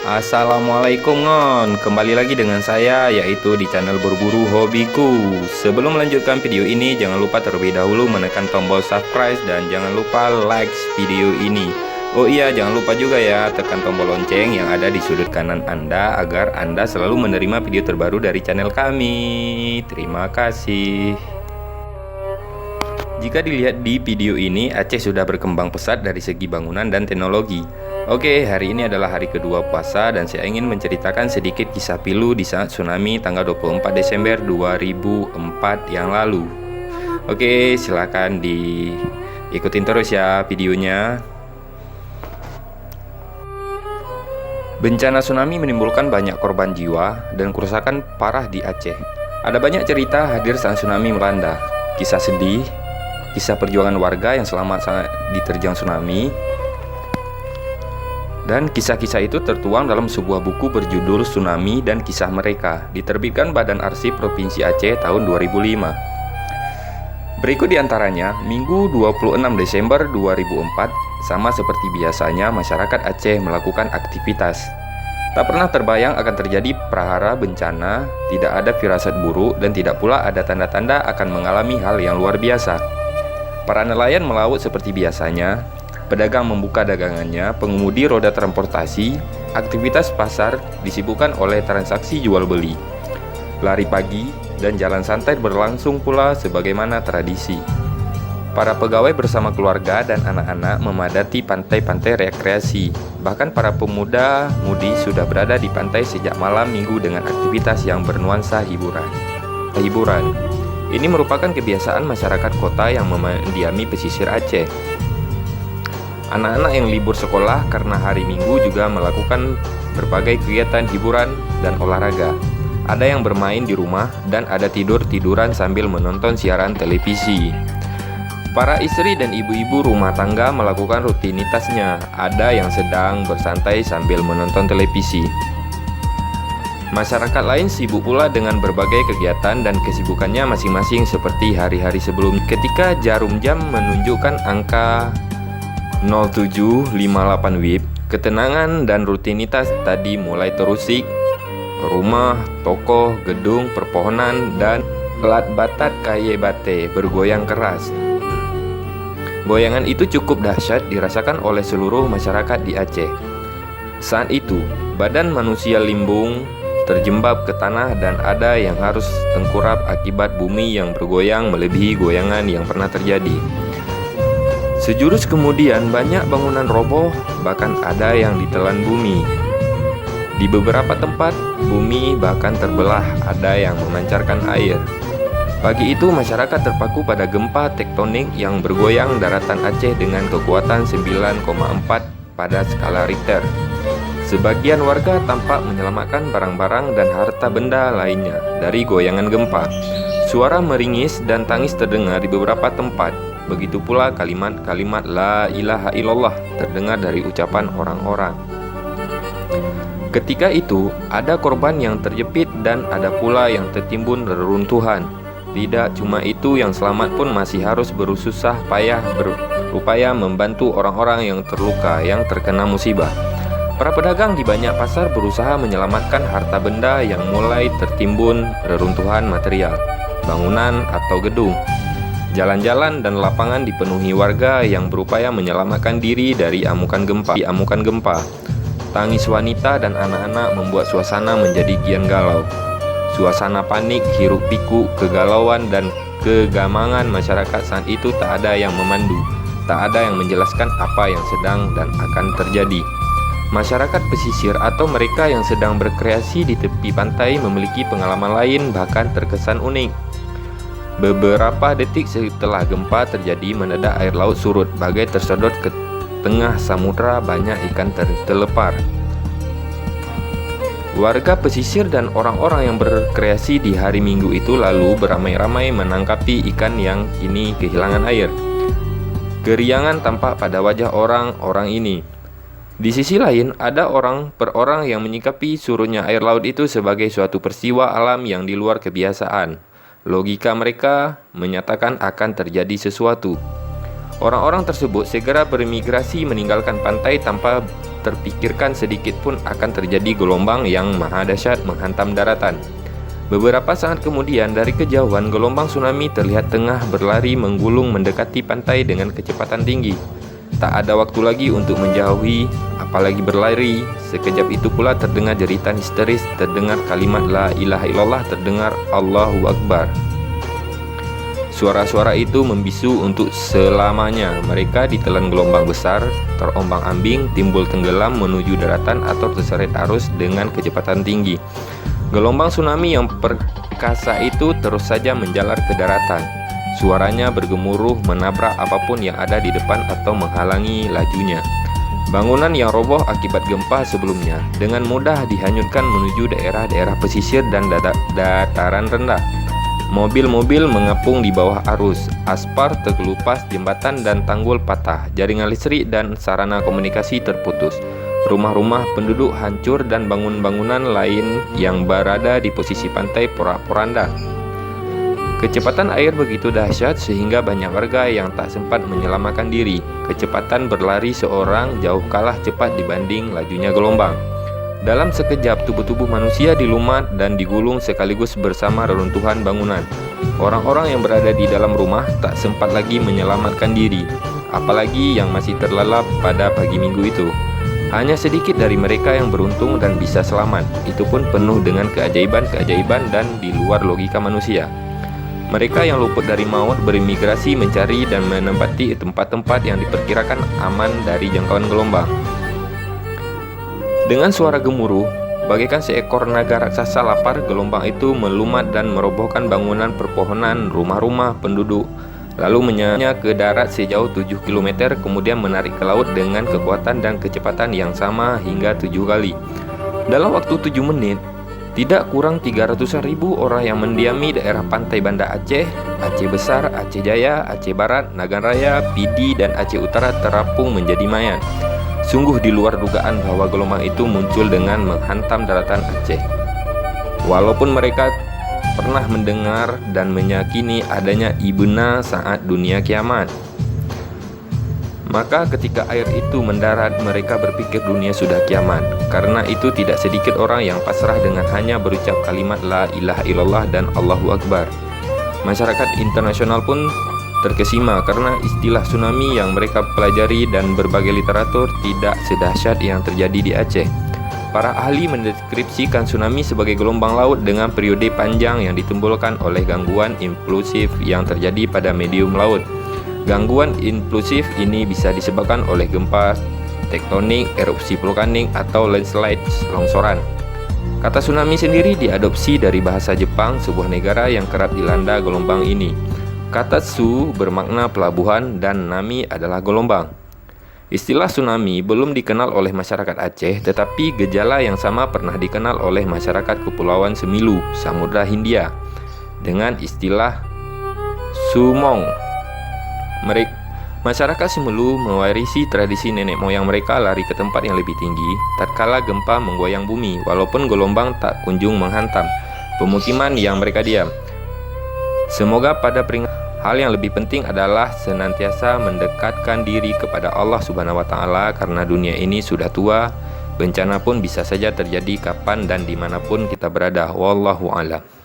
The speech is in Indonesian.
Assalamualaikum ngon, kembali lagi dengan saya yaitu di channel Berburu Hobiku. Sebelum melanjutkan video ini, jangan lupa terlebih dahulu menekan tombol subscribe dan jangan lupa like video ini. Oh iya, jangan lupa juga ya tekan tombol lonceng yang ada di sudut kanan Anda agar Anda selalu menerima video terbaru dari channel kami. Terima kasih. Jika dilihat di video ini, Aceh sudah berkembang pesat dari segi bangunan dan teknologi. Oke, hari ini adalah hari kedua puasa dan saya ingin menceritakan sedikit kisah pilu di saat tsunami tanggal 24 Desember 2004 yang lalu. Oke, silakan diikutin terus ya videonya. Bencana tsunami menimbulkan banyak korban jiwa dan kerusakan parah di Aceh. Ada banyak cerita hadir saat tsunami melanda. Kisah sedih, kisah perjuangan warga yang selamat saat diterjang tsunami, dan kisah-kisah itu tertuang dalam sebuah buku berjudul Tsunami dan Kisah Mereka, diterbitkan Badan Arsip Provinsi Aceh tahun 2005. Berikut diantaranya, Minggu 26 Desember 2004, sama seperti biasanya masyarakat Aceh melakukan aktivitas. Tak pernah terbayang akan terjadi prahara bencana, tidak ada firasat buruk, dan tidak pula ada tanda-tanda akan mengalami hal yang luar biasa. Para nelayan melaut seperti biasanya, pedagang membuka dagangannya, pengemudi roda transportasi, aktivitas pasar disibukkan oleh transaksi jual beli. Lari pagi dan jalan santai berlangsung pula sebagaimana tradisi. Para pegawai bersama keluarga dan anak-anak memadati pantai-pantai rekreasi. Bahkan para pemuda-mudi sudah berada di pantai sejak malam minggu dengan aktivitas yang bernuansa hiburan. Ini merupakan kebiasaan masyarakat kota yang mendiami pesisir Aceh. Anak-anak yang libur sekolah karena hari Minggu juga melakukan berbagai kegiatan hiburan dan olahraga. Ada yang bermain di rumah dan ada tidur-tiduran sambil menonton siaran televisi. Para istri dan ibu-ibu rumah tangga melakukan rutinitasnya. Ada yang sedang bersantai sambil menonton televisi. Masyarakat lain sibuk pula dengan berbagai kegiatan dan kesibukannya masing-masing seperti hari-hari sebelum. Ketika jarum jam menunjukkan angka 0758 WIB, ketenangan dan rutinitas tadi mulai terusik. Rumah, toko, gedung, perpohonan, dan pelat batat kaye bate bergoyang keras. Goyangan itu cukup dahsyat dirasakan oleh seluruh masyarakat di Aceh. Saat itu, badan manusia limbung, terjembab ke tanah dan ada yang harus tengkurap akibat bumi yang bergoyang melebihi goyangan yang pernah terjadi. Sejurus kemudian banyak bangunan roboh, bahkan ada yang ditelan bumi. Di beberapa tempat, bumi bahkan terbelah, ada yang memancarkan air. Pagi itu masyarakat terpaku pada gempa tektonik yang bergoyang daratan Aceh dengan kekuatan 9,4 pada skala Richter. Sebagian warga tampak menyelamatkan barang-barang dan harta benda lainnya dari goyangan gempa. Suara meringis dan tangis terdengar di beberapa tempat. Begitu pula kalimat-kalimat La ilaha illallah terdengar dari ucapan orang-orang. Ketika itu, ada korban yang terjepit dan ada pula yang tertimbun reruntuhan. Tidak cuma itu, yang selamat pun masih harus bersusah payah berupaya membantu orang-orang yang terluka, yang terkena musibah. Para pedagang di banyak pasar berusaha menyelamatkan harta benda yang mulai tertimbun reruntuhan material, bangunan atau gedung. Jalan-jalan dan lapangan dipenuhi warga yang berupaya menyelamatkan diri dari amukan gempa. Tangis wanita dan anak-anak membuat suasana menjadi kian galau. Suasana panik, hiruk-pikuk, kegalauan dan kegamangan masyarakat saat itu tak ada yang memandu, tak ada yang menjelaskan apa yang sedang dan akan terjadi. Masyarakat pesisir atau mereka yang sedang berkreasi di tepi pantai memiliki pengalaman lain bahkan terkesan unik. Beberapa detik setelah gempa terjadi, mendadak air laut surut, bagai tersedot ke tengah samudra, banyak ikan tertelepar. Warga pesisir dan orang-orang yang berkreasi di hari Minggu itu lalu beramai-ramai menangkapi ikan yang kini kehilangan air. Keriangan tampak pada wajah orang-orang ini. Di sisi lain, ada orang per orang yang menyikapi surutnya air laut itu sebagai suatu peristiwa alam yang di luar kebiasaan. Logika mereka menyatakan akan terjadi sesuatu. Orang-orang tersebut segera bermigrasi meninggalkan pantai tanpa terpikirkan sedikit pun akan terjadi gelombang yang maha dahsyat menghantam daratan. Beberapa saat kemudian, dari kejauhan gelombang tsunami terlihat tengah berlari menggulung mendekati pantai dengan kecepatan tinggi. Tak ada waktu lagi untuk menjauhi, apalagi berlari. Sekejap itu pula terdengar jeritan histeris, terdengar kalimat la ilaha illallah, terdengar Allahu Akbar. Suara-suara itu membisu untuk selamanya. Mereka ditelan gelombang besar, terombang-ambing, timbul tenggelam menuju daratan atau terseret arus dengan kecepatan tinggi. Gelombang tsunami yang perkasa itu terus saja menjalar ke daratan. Suaranya bergemuruh menabrak apapun yang ada di depan atau menghalangi lajunya. Bangunan yang roboh akibat gempa sebelumnya dengan mudah dihanyutkan menuju daerah-daerah pesisir dan dataran rendah. Mobil-mobil mengapung di bawah arus, aspal terkelupas, jembatan dan tanggul patah, jaringan listrik dan sarana komunikasi terputus. Rumah-rumah penduduk hancur dan bangunan-bangunan lain yang berada di posisi pantai porak-poranda. Kecepatan air begitu dahsyat sehingga banyak warga yang tak sempat menyelamatkan diri. Kecepatan berlari seorang jauh kalah cepat dibanding lajunya gelombang. Dalam sekejap, tubuh-tubuh manusia dilumat dan digulung sekaligus bersama reruntuhan bangunan. Orang-orang yang berada di dalam rumah tak sempat lagi menyelamatkan diri, apalagi yang masih terlelap pada pagi minggu itu. Hanya sedikit dari mereka yang beruntung dan bisa selamat, itu pun penuh dengan keajaiban-keajaiban dan di luar logika manusia. Mereka yang luput dari maut berimigrasi mencari dan menempati tempat-tempat yang diperkirakan aman dari jangkauan gelombang. Dengan suara gemuruh, bagaikan seekor naga raksasa lapar, gelombang itu melumat dan merobohkan bangunan perpohonan, rumah-rumah penduduk, lalu menyanya ke darat sejauh 7 km, kemudian menarik ke laut dengan kekuatan dan kecepatan yang sama hingga 7 kali. Dalam waktu 7 menit, tidak kurang 300.000 orang yang mendiami daerah pantai Banda Aceh, Aceh Besar, Aceh Jaya, Aceh Barat, Nagan Raya, Pidi, dan Aceh Utara terapung menjadi mayat. Sungguh di luar dugaan bahwa gelombang itu muncul dengan menghantam daratan Aceh. Walaupun mereka pernah mendengar dan meyakini adanya ibna saat dunia kiamat, maka ketika air itu mendarat, mereka berpikir dunia sudah kiamat. Karena itu tidak sedikit orang yang pasrah dengan hanya berucap kalimat la ilaha illallah dan Allahu Akbar. Masyarakat internasional pun terkesima karena istilah tsunami yang mereka pelajari dan berbagai literatur tidak sedahsyat yang terjadi di Aceh. Para ahli mendeskripsikan tsunami sebagai gelombang laut dengan periode panjang yang ditimbulkan oleh gangguan implosif yang terjadi pada medium laut. Gangguan implosif ini bisa disebabkan oleh gempa tektonik, erupsi vulkanik, atau landslide longsoran. Kata tsunami sendiri diadopsi dari bahasa Jepang, sebuah negara yang kerap dilanda gelombang ini. Kata tsu bermakna pelabuhan dan nami adalah gelombang. Istilah tsunami belum dikenal oleh masyarakat Aceh, tetapi gejala yang sama pernah dikenal oleh masyarakat Kepulauan Semilu, Samudra Hindia, dengan istilah sumong. Masyarakat Semilu mewarisi tradisi nenek moyang mereka lari ke tempat yang lebih tinggi tatkala gempa menggoyang bumi, walaupun gelombang tak kunjung menghantam pemukiman yang mereka diam. Semoga pada hal yang lebih penting adalah senantiasa mendekatkan diri kepada Allah Subhanahu wa Ta'ala, karena dunia ini sudah tua, bencana pun bisa saja terjadi kapan dan dimanapun kita berada. Wallahu a'lam.